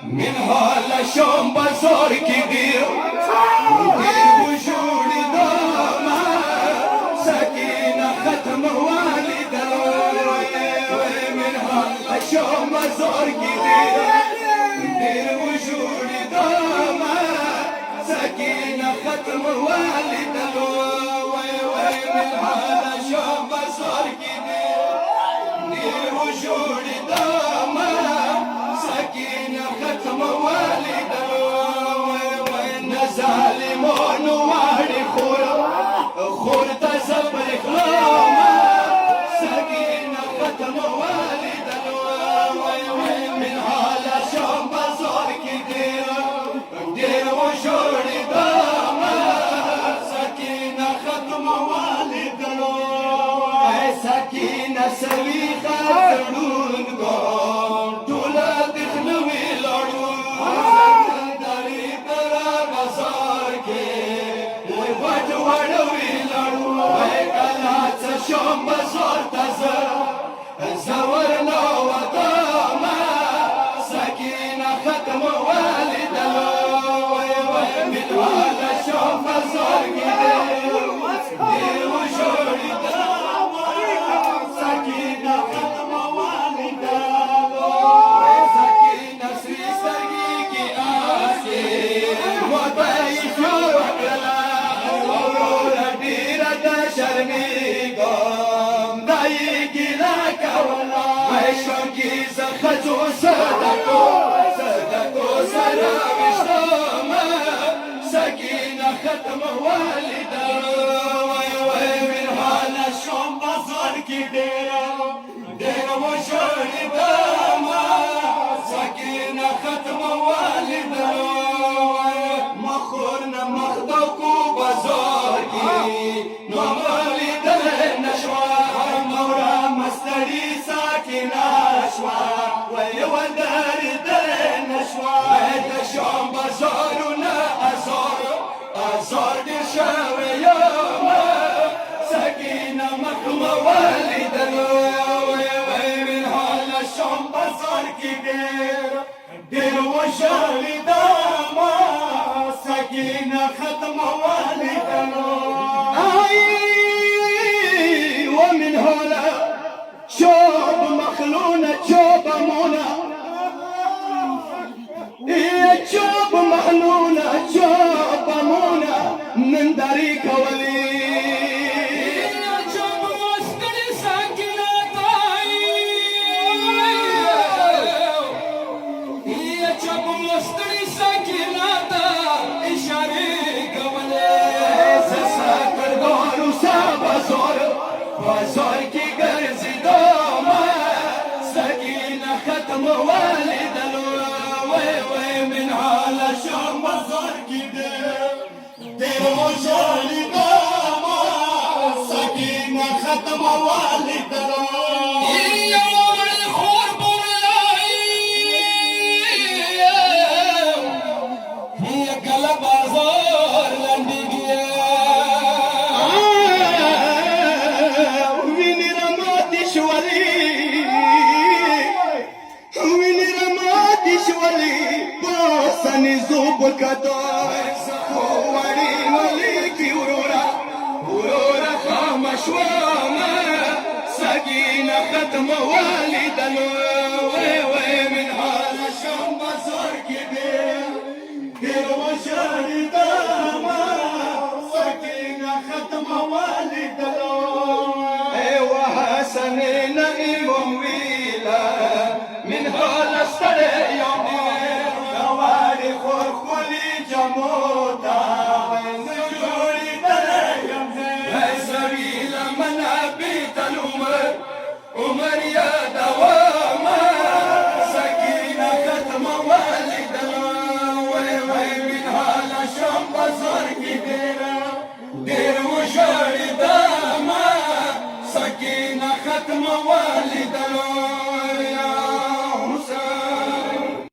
من حال شوم بزار کی دیر وجود داما سکینه ختم والد من حال شوم بزار کی دیر وجود داما سکینه ختم والد من حال شوم بزار کی دیر وجود داما سکینه ختم والد ظالمون واړي خور ته صبر کړم سکینه ختم والد من حال شوم بازار کې ډېر وژړې دم سکینه ختم والد سکینه سوي خاطرونکو ټوله دښنوي لړو شوم بزار تزه زور نو وداما سکینه ختم والد من حال شوم بزار دیر وجوری داما سکینه ختم والد سکینه سری سرگی کی آسی مدعی جوڑ کلا اورورا دیر دا شرمی شوقي زخجو صدقو سرا وشتما سكينة ختم والدة من حال شوم بزار كي دير وشوري داما سكينة ختم والدة مخورنا مخدوكو بزار كي نومالي دل نشوى مورا مستري نشوى ويودر دل نشوى شوم بزارنا أزار دي شاوي يوم سكينة مكما والدا من حال شوم بزار كي دير وشالي داما سكينة ختم والدا ومن هلا شوب مخلونة شوب منى شوب مخلونة شوب منى من دريك ولي شوب وستري ساكنة شوب وستري ساكنة إشاريك ولي سساكر دور سابا زور بازار كي قرزي ختم والد من حال شوم بزار كي دير وشالي داما سكينة ختم والد يوم الخور هي كلا بازار لندقيا وين رماتي شوالي شولي باسني زوب كدار واري ملكي ورورا خامش واما سكينة ختم والدا من حال شوم بزار كي دير وشاري داما سكينة ختم والدا وحسن نعيم ويلا من حال استري يوم نواري خورخولي جموتا نجوري دري يوم سبيل من أبيت الأمر عمر يا